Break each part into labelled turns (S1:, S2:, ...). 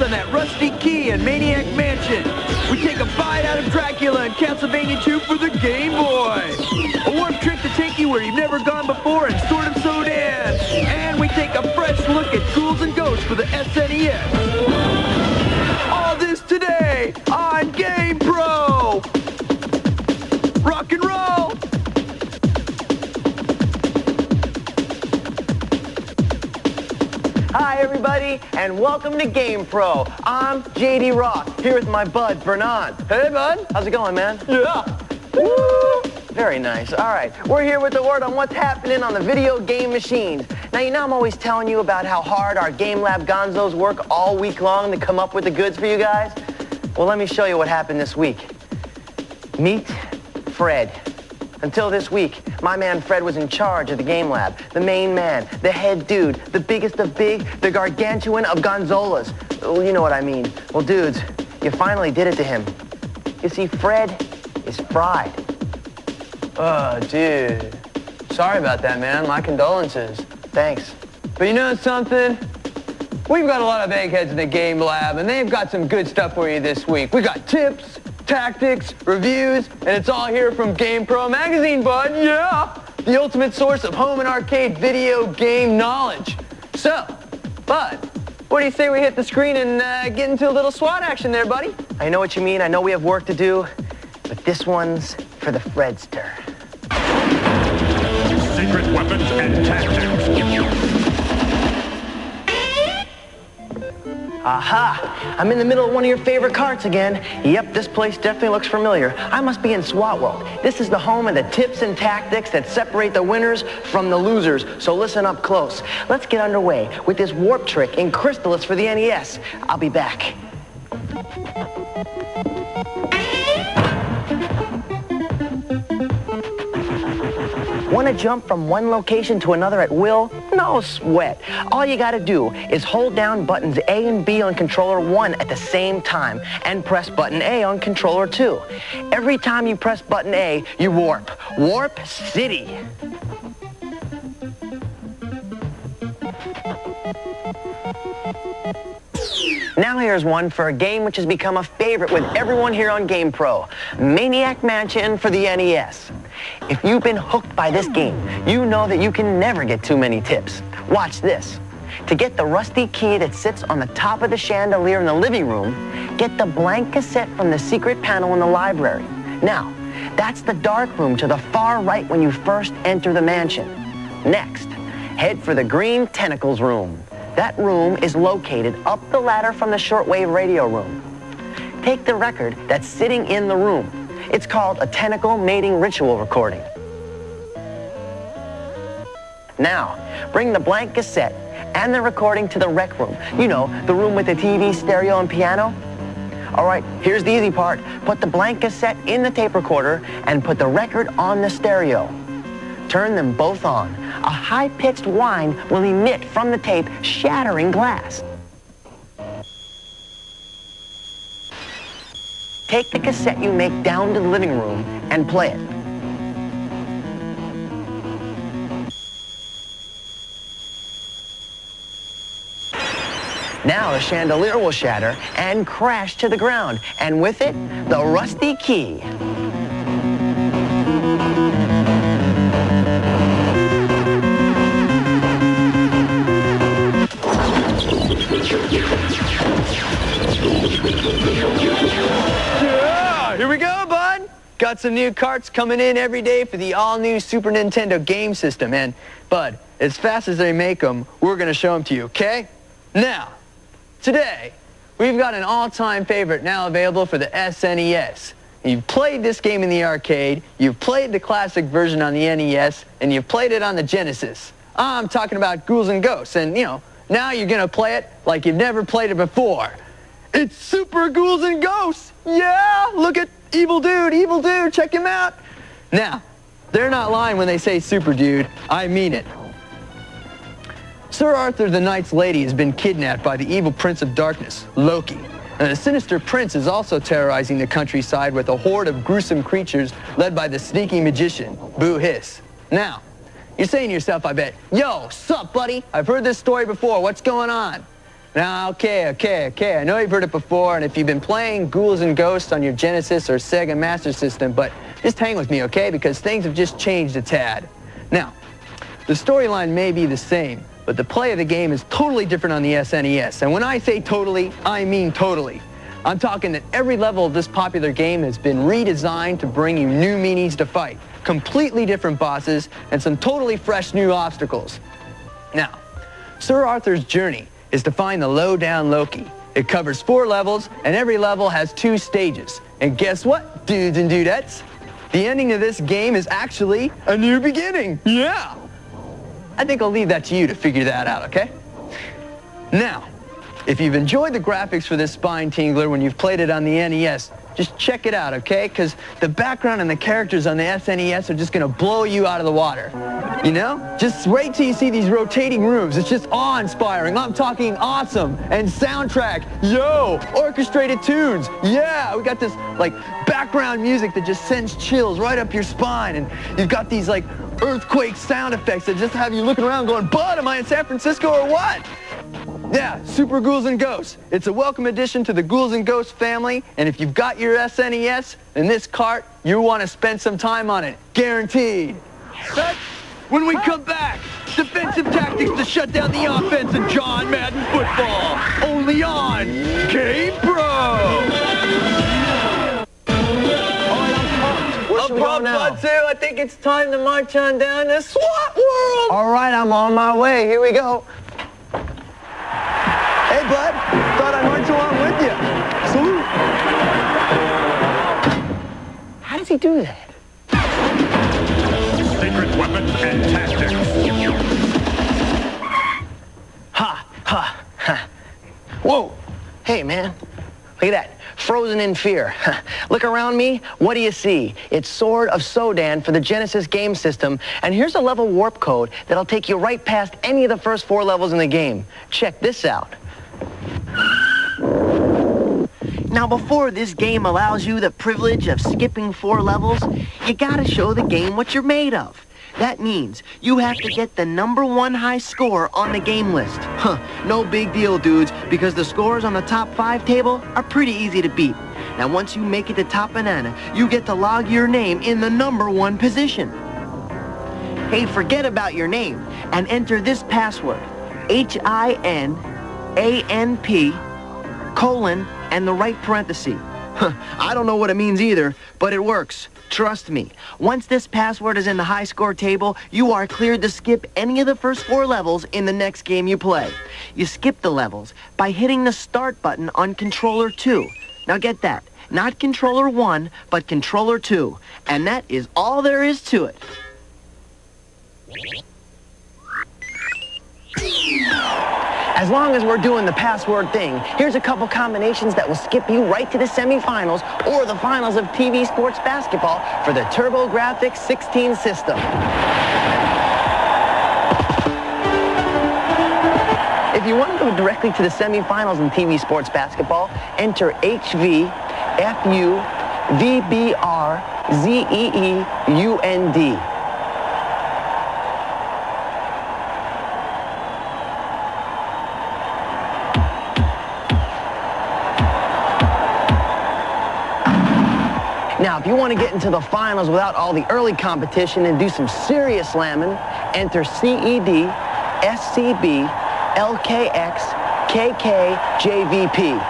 S1: On that rusty key in Maniac Mansion. We take a bite out of Dracula and Castlevania 2 for the Game Boy. A warm trick to take you where you've never gone before in sort of Sodan. And we take a fresh look at Ghouls and Ghosts for the SNES. All this today on GamePro. Rock and roll.
S2: Hi everybody, and welcome to GamePro. I'm JD Rock, here with my bud, Bernard. Hey bud. How's it going, man? Yeah. Woo! Very nice. All right, we're here with the word on what's happening on the video game machines. Now, you know I'm always telling you about how hard our Game Lab gonzos work all week long to come up with the goods for you guys? Well, let me show you what happened this week. Meet Fred. Until this week, my man Fred was in charge of the Game Lab, the main man, the head dude, the biggest of big, the gargantuan of gonzolas. Well, you know what I mean. Well, dudes, you finally did it to him. You see, Fred is fried. Oh, dude. Sorry about that, man. My condolences. Thanks.
S3: But you know something? We've got a lot of eggheads in the Game Lab, and they've got some good stuff for you this week. We got tips, tactics, reviews, and it's all here from GamePro magazine, bud. Yeah! The ultimate source of home and arcade video game knowledge. So, bud, what do you say we hit the screen and get into a little SWAT action there, buddy?
S2: I know what you mean. I know we have work to do, but this one's for the Fredster.
S4: Secret weapons and tactics.
S2: Aha! I'm in the middle of one of your favorite carts again. Yep, this place definitely looks familiar. I must be in SWAT World. This is the home of the tips and tactics that separate the winners from the losers, so listen up close. Let's get underway with this warp trick in Crystalis for the NES. I'll be back. Want to jump from one location to another at will? No sweat. All you got to do is hold down buttons A and B on controller 1 at the same time and press button A on controller 2. Every time you press button A, you warp. Warp City. Now here's one for a game which has become a favorite with everyone here on GamePro. Maniac Mansion for the NES. If you've been hooked by this game, you know that you can never get too many tips. Watch this. To get the rusty key that sits on the top of the chandelier in the living room, get the blank cassette from the secret panel in the library. Now, that's the dark room to the far right when you first enter the mansion. Next, head for the green tentacles room. That room is located up the ladder from the shortwave radio room. Take the record that's sitting in the room. It's called a tentacle mating ritual recording. Now, bring the blank cassette and the recording to the rec room. You know, the room with the TV, stereo, and piano. All right, here's the easy part. Put the blank cassette in the tape recorder and put the record on the stereo. Turn them both on. A high-pitched whine will emit from the tape, shattering glass. Take the cassette you make down to the living room and play it. Now the chandelier will shatter and crash to the ground, and with it, the rusty key.
S3: Yeah, here we go, bud. Got some new carts coming in every day for the all-new Super Nintendo game system. And, bud, as fast as they make them, we're going to show them to you, okay? Now, today, we've got an all-time favorite now available for the SNES. You've played this game in the arcade, you've played the classic version on the NES, and you've played it on the Genesis. I'm talking about Ghouls and Ghosts, and, you know, now you're going to play it like you've never played it before. It's Super Ghouls and Ghosts! Yeah! Look at Evil Dude, check him out! Now, they're not lying when they say Super Dude, I mean it. Sir Arthur the Knight's lady has been kidnapped by the evil Prince of Darkness, Loki. And the sinister prince is also terrorizing the countryside with a horde of gruesome creatures led by the sneaky magician, Boo Hiss. Now, you're saying to yourself, I bet, yo, sup, buddy? I've heard this story before. What's going on? Now, okay. I know you've heard it before, and if you've been playing Ghouls and Ghosts on your Genesis or Sega Master System, but just hang with me, okay? Because things have just changed a tad. Now, the storyline may be the same, but the play of the game is totally different on the SNES. And when I say totally, I mean totally. I'm talking that every level of this popular game has been redesigned to bring you new meanies to fight, completely different bosses, and some totally fresh new obstacles. Now, Sir Arthur's journey is to find the low-down Loki. It covers 4 levels, and every level has 2 stages. And guess what, dudes and dudettes? The ending of this game is actually a new beginning. Yeah! I think I'll leave that to you to figure that out, okay? Now, if you've enjoyed the graphics for this spine tingler when you've played it on the NES, just check it out, okay? Because the background and the characters on the SNES are just going to blow you out of the water. You know? Just wait till you see these rotating rooms. It's just awe-inspiring. I'm talking awesome. And soundtrack, yo! Orchestrated tunes, yeah! We got this, like, background music that just sends chills right up your spine. And you've got these, like, earthquake sound effects that just have you looking around going, Bud, am I in San Francisco or what? Yeah, Super Ghouls and Ghosts. It's a welcome addition to the Ghouls and Ghosts family, and if you've got your SNES in this cart, you want to spend some time on it. Guaranteed.
S1: Set. When we come back, defensive tactics to shut down the offense in John Madden football. Only on GamePro.
S2: I'm pumped,
S3: Bud, too. I think it's time to march on down to SWAT World.
S2: All right, I'm on my way. Here we go.
S3: Hey, Bud, thought I'd march along with you. Salute.
S2: How does he do that?
S4: Secret weapons and tactics.
S2: Ha. Whoa. Hey, man. Look at that. Frozen in fear. Look around me. What do you see? It's Sword of Sodan for the Genesis game system. And here's a level warp code that'll take you right past any of the first 4 levels in the game. Check this out. Now, before this game allows you the privilege of skipping 4 levels, you gotta show the game what you're made of. That means you have to get the #1 high score on the game list. No big deal, dudes, because the scores on the top 5 table are pretty easy to beat. Now, once you make it to top banana, you get to log your name in the #1 position. Hey, forget about your name and enter this password, HINANP, and the right parenthesis. I don't know what it means either, but it works. Trust me. Once this password is in the high score table, you are cleared to skip any of the first 4 levels in the next game you play. You skip the levels by hitting the start button on controller 2. Now get that. Not controller 1, but controller 2. And that is all there is to it. As long as we're doing the password thing, here's a couple combinations that will skip you right to the semifinals or the finals of TV sports basketball for the TurboGrafx 16 system. If you want to go directly to the semifinals in TV sports basketball, enter HVFUVBRZEEUND. Now, if you want to get into the finals without all the early competition and do some serious slamming, enter CED, SCB, LKX, KK, JVP.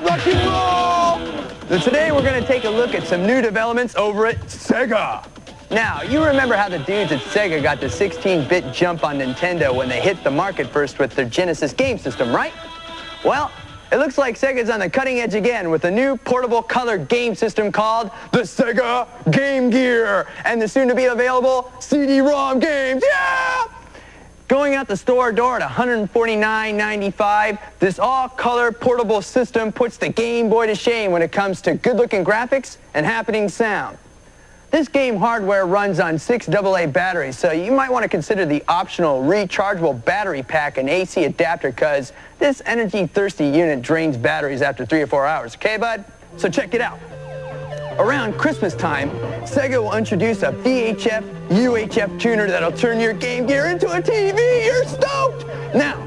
S3: Rock and roll! So today we're going to take a look at some new developments over at Sega. Now, you remember how the dudes at Sega got the 16-bit jump on Nintendo when they hit the market first with their Genesis game system, right? Well, it looks like Sega's on the cutting edge again with a new portable color game system called the Sega Game Gear and the soon-to-be available CD-ROM games. Yeah! Going out the store door at $149.95, this all-color portable system puts the Game Boy to shame when it comes to good-looking graphics and happening sound. This game hardware runs on 6 AA batteries, so you might want to consider the optional rechargeable battery pack and AC adapter, because this energy-thirsty unit drains batteries after 3 or 4 hours. Okay, bud? So check it out. Around Christmas time, Sega will introduce a VHF UHF tuner that'll turn your Game Gear into a TV. You're stoked! Now,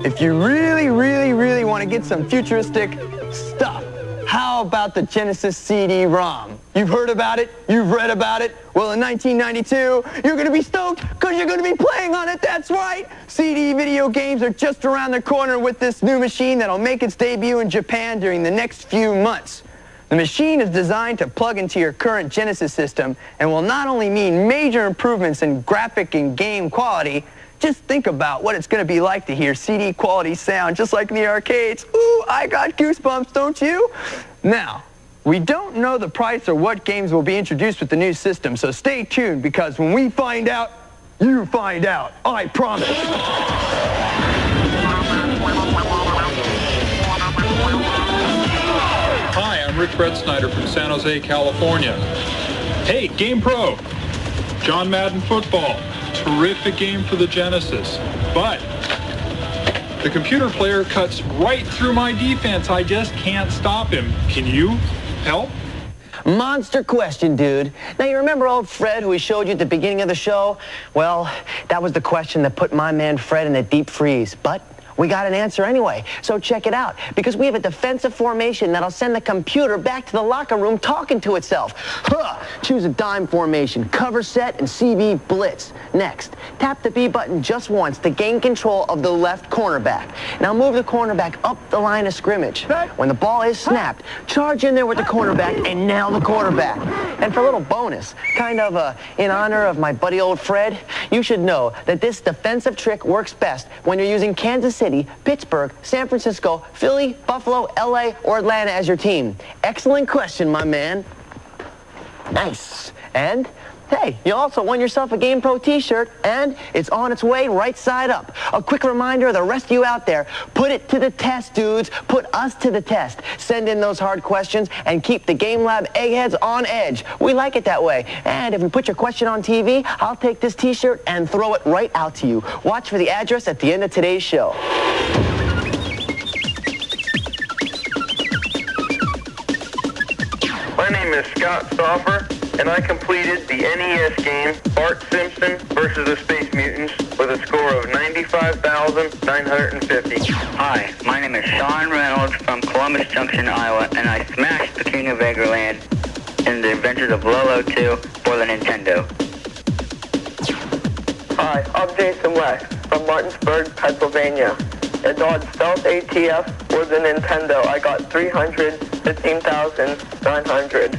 S3: if you really want to get some futuristic stuff, how about the Genesis CD-ROM? You've heard about it, you've read about it. Well, in 1992, you're going to be stoked because you're going to be playing on it. That's right. CD video games are just around the corner with this new machine that'll make its debut in Japan during the next few months. The machine is designed to plug into your current Genesis system and will not only mean major improvements in graphic and game quality. Just think about what it's going to be like to hear CD quality sound just like in the arcades. Ooh, I got goosebumps, don't you? Now, we don't know the price or what games will be introduced with the new system, so stay tuned, because when we find out, you find out. I promise.
S5: Hi, I'm Rick Brett Snyder from San Jose, California. Hey, GamePro. John Madden Football. Terrific game for the Genesis. But the computer player cuts right through my defense. I just can't stop him. Can you help?
S2: Monster question, dude. Now, you remember old Fred, who we showed you at the beginning of the show? Well, that was the question that put my man Fred in a deep freeze. But we got an answer anyway, so check it out. Because we have a defensive formation that'll send the computer back to the locker room talking to itself. Choose a dime formation, cover set, and CB blitz. Next, tap the B button just once to gain control of the left cornerback. Now move the cornerback up the line of scrimmage. When the ball is snapped, charge in there with the cornerback and nail the quarterback. And for a little bonus, kind of in honor of my buddy old Fred, you should know that this defensive trick works best when you're using Kansas City, Pittsburgh, San Francisco, Philly, Buffalo, LA, or Atlanta as your team. Excellent question, my man. Nice. And hey, you also won yourself a GamePro t-shirt, and it's on its way right side up. A quick reminder to the rest of you out there, put it to the test, dudes. Put us to the test. Send in those hard questions and keep the Game Lab eggheads on edge. We like it that way. And if you put your question on TV, I'll take this t-shirt and throw it right out to you. Watch for the address at the end of today's show.
S6: My name is Scott Stoffer, and I completed the NES game Bart Simpson versus the Space Mutants with a score of 95,950.
S7: Hi, my name is Sean Reynolds from Columbus Junction, Iowa, and I smashed the King of Eggland in the Adventures of Lolo 2 for the Nintendo.
S6: Hi, I'm Jason West from Martinsburg, Pennsylvania. I dodged Stealth ATF for the Nintendo. I got 315,900.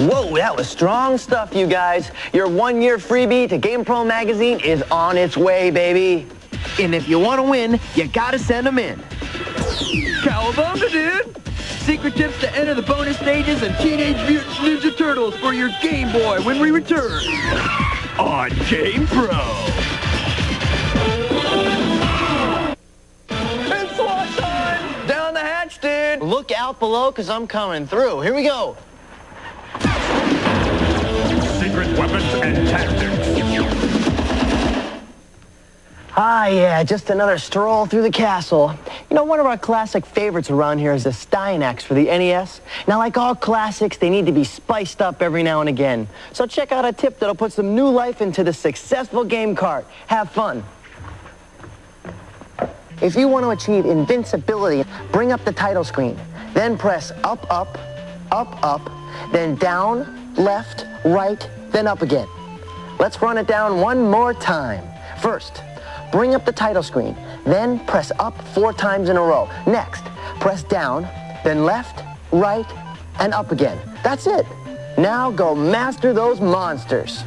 S2: Whoa, that was strong stuff, you guys. Your one-year freebie to GamePro magazine is on its way, baby.
S3: And if you want to win, you gotta send them in. Cowabunga, dude! Secret tips to enter the bonus stages and Teenage Mutant Ninja Turtles for your Game Boy when we return on GamePro.
S2: It's SWAT time! Down the hatch, dude. Look out below, because I'm coming through. Here we go.
S4: Secret weapons and tactics.
S2: Ah, yeah, just another stroll through the castle. You know, one of our classic favorites around here is the Astyanax for the NES. Now, like all classics, they need to be spiced up every now and again. So check out a tip that'll put some new life into the successful game cart. Have fun. If you want to achieve invincibility, bring up the title screen. Then press up, up, up, up, then down, left, right, then up again. Let's run it down one more time. First, bring up the title screen, then press up 4 times in a row. Next, press down, then left, right, and up again. That's it. Now go master those monsters.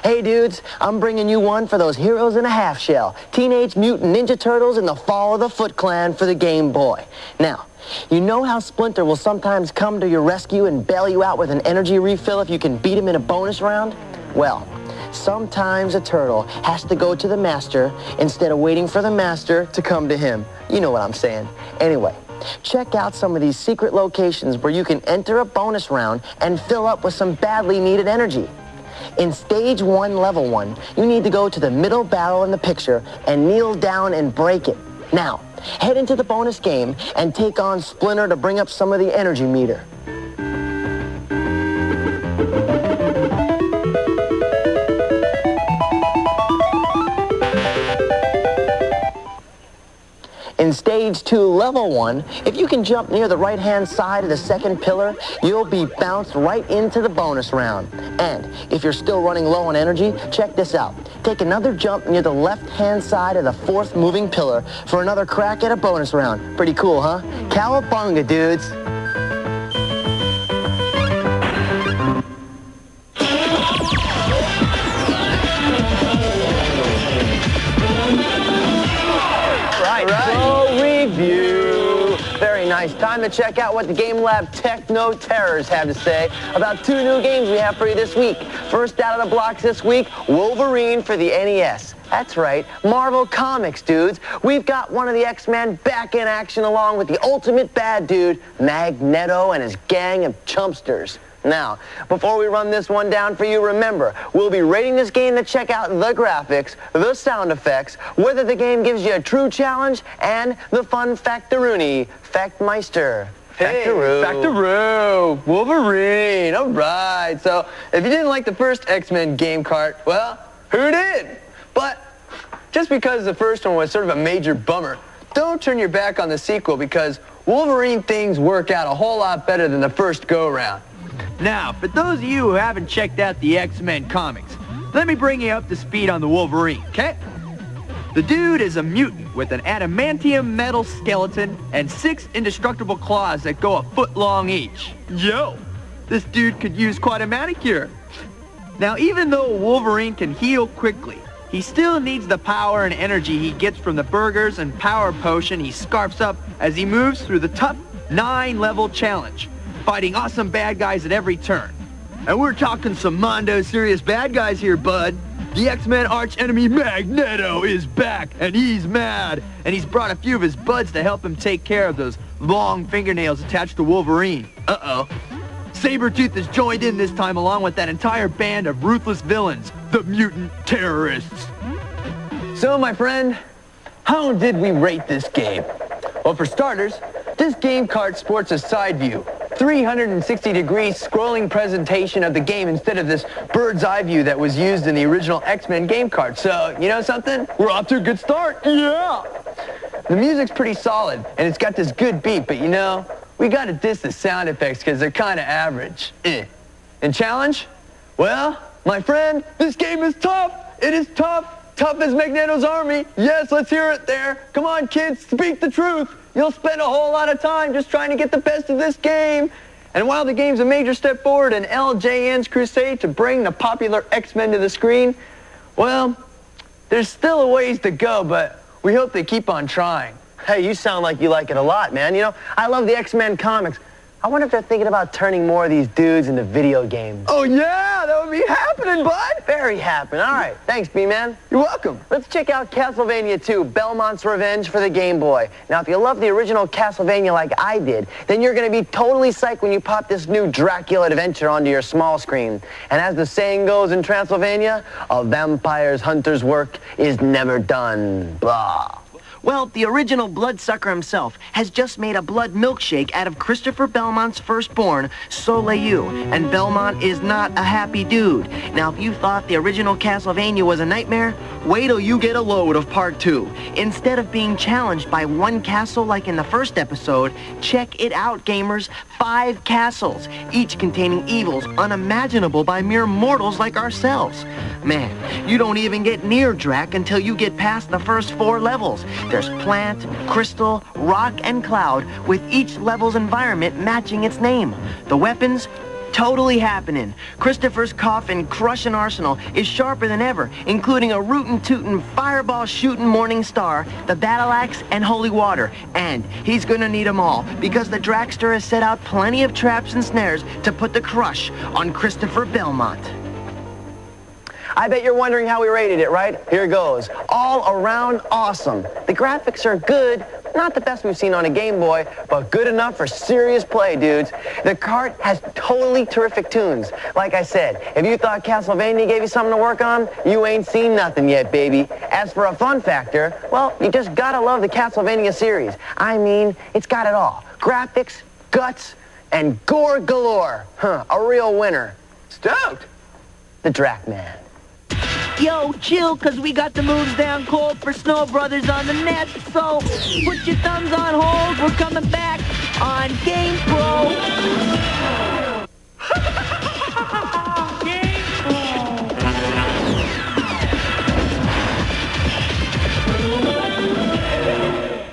S2: Hey dudes, I'm bringing you one for those heroes in a half shell. Teenage Mutant Ninja Turtles in the Fall of the Foot Clan for the Game Boy. Now, you know how Splinter will sometimes come to your rescue and bail you out with an energy refill if you can beat him in a bonus round? Well, sometimes a turtle has to go to the master instead of waiting for the master to come to him. You know what I'm saying. Anyway, check out some of these secret locations where you can enter a bonus round and fill up with some badly needed energy. In Stage 1, Level 1, you need to go to the middle barrel in the picture and kneel down and break it. Now, head into the bonus game and take on Splinter to bring up some of the energy meter. In Stage 2, Level 1, if you can jump near the right-hand side of the second pillar, you'll be bounced right into the bonus round. And if you're still running low on energy, check this out. Take another jump near the left-hand side of the fourth moving pillar for another crack at a bonus round. Pretty cool, huh? Cowabunga, dudes. Very nice. Time to check out what the Game Lab Techno Terrors have to say about 2 new games we have for you this week. First out of the blocks this week, Wolverine for the NES. That's right, Marvel Comics, dudes. We've got one of the X-Men back in action along with the ultimate bad dude, Magneto and his gang of chumpsters. Now, before we run this one down for you, remember, we'll be rating this game to check out the graphics, the sound effects, whether the game gives you a true challenge, and the fun factaroony, Factmeister.
S3: Factaroo, Wolverine, all right. So, if you didn't like the first X-Men game cart, well, who did? But just because the first one was sort of a major bummer, don't turn your back on the sequel because Wolverine things work out a whole lot better than the first go-around.
S1: Now, for those of you who haven't checked out the X-Men comics, let me bring you up to speed on the Wolverine, okay? The dude is a mutant with an adamantium metal skeleton and 6 indestructible claws that go a foot long each. Yo, this dude could use quite a manicure. Now, even though Wolverine can heal quickly, he still needs the power and energy he gets from the burgers and power potion he scarfs up as he moves through the tough 9-level challenge, fighting awesome bad guys at every turn. And we're talking some mondo serious bad guys here, bud. The X-Men arch enemy Magneto is back, and he's mad. And he's brought a few of his buds to help him take care of those long fingernails attached to Wolverine. Uh-oh. Sabretooth has joined in this time along with that entire band of ruthless villains, the Mutant Terrorists.
S3: So, my friend, how did we rate this game? Well, for starters, this game card sports a side view, 360-degree scrolling presentation of the game instead of this bird's eye view that was used in the original X-Men game card. So, you know something? We're off to a good start. Yeah! The music's pretty solid, and it's got this good beat, but you know, we gotta diss the sound effects because they're kind of average. And challenge? Well, my friend, this game is tough. It is tough. Tough as Magneto's army. Yes, let's hear it there. Come on, kids, speak the truth. You'll spend a whole lot of time just trying to get the best of this game. And while the game's a major step forward in LJN's crusade to bring the popular X-Men to the screen, well, there's still a ways to go, but we hope they keep on trying.
S2: Hey, you sound like you like it a lot, man. You know, I love the X-Men comics. I wonder if they're thinking about turning more of these dudes into video games.
S3: Oh, yeah, that would be happening, bud.
S2: Very happening. All right. Thanks, B-Man.
S3: You're welcome.
S2: Let's check out Castlevania 2, Belmont's Revenge for the Game Boy. Now, if you love the original Castlevania like I did, then you're going to be totally psyched when you pop this new Dracula adventure onto your small screen. And as the saying goes in Transylvania, a vampire's hunter's work is never done. Blah.
S8: Well, the original bloodsucker himself has just made a blood milkshake out of Christopher Belmont's firstborn, Soleil, and Belmont is not a happy dude. Now, if you thought the original Castlevania was a nightmare, wait till you get a load of Part 2. Instead of being challenged by one castle like in the first episode, check it out, gamers. 5 castles, each containing evils unimaginable by mere mortals like ourselves. Man, you don't even get near Drac until you get past the first 4 levels. There's plant, crystal, rock, and cloud, with each level's environment matching its name. The weapons, totally happening. Christopher's coffin crushing arsenal is sharper than ever, including a rootin' tootin' fireball shooting morning star, the battle axe, and holy water. And he's gonna need them all, because the dragster has set out plenty of traps and snares to put the crush on Christopher Belmont.
S2: I bet you're wondering how we rated it, right? Here goes. All around awesome. The graphics are good. Not the best we've seen on a Game Boy, but good enough for serious play, dudes. The cart has totally terrific tunes. Like I said, if you thought Castlevania gave you something to work on, you ain't seen nothing yet, baby. As for a fun factor, well, you just gotta love the Castlevania series. I mean, it's got it all. Graphics, guts, and gore galore. A real winner. Stoked. The Drac Man.
S3: Yo, chill, cause we got the moves down cold for Snow Brothers on the Nesse. So put your thumbs on hold, we're coming back on GamePro.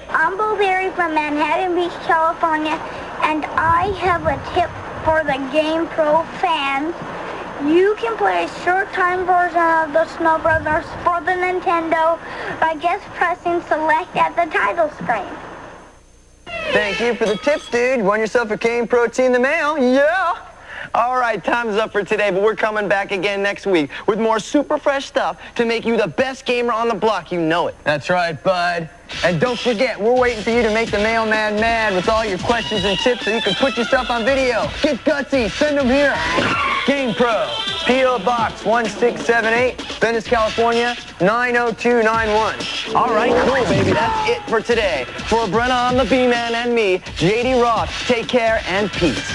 S9: I'm Wolverine from Manhattan Beach, California, and I have a tip for the GamePro fans. You can play a short-time version of the Snow Brothers for the Nintendo by just pressing select at the title screen.
S2: Thank you for the tips, dude. You won yourself a GamePro TV in the mail. Yeah. All right, time's up for today, but we're coming back again next week with more super fresh stuff to make you the best gamer on the block. You know it. That's right, bud. And don't forget, we're waiting for you to make the mailman mad with all your questions and tips so you can put your stuff on video. Get gutsy. Send them here. GamePro, P.O. Box 1678, Venice, California, 90291. All right, cool, baby. That's it for today. For Brenna on the B-Man and me, J.D. Roth, take care and peace.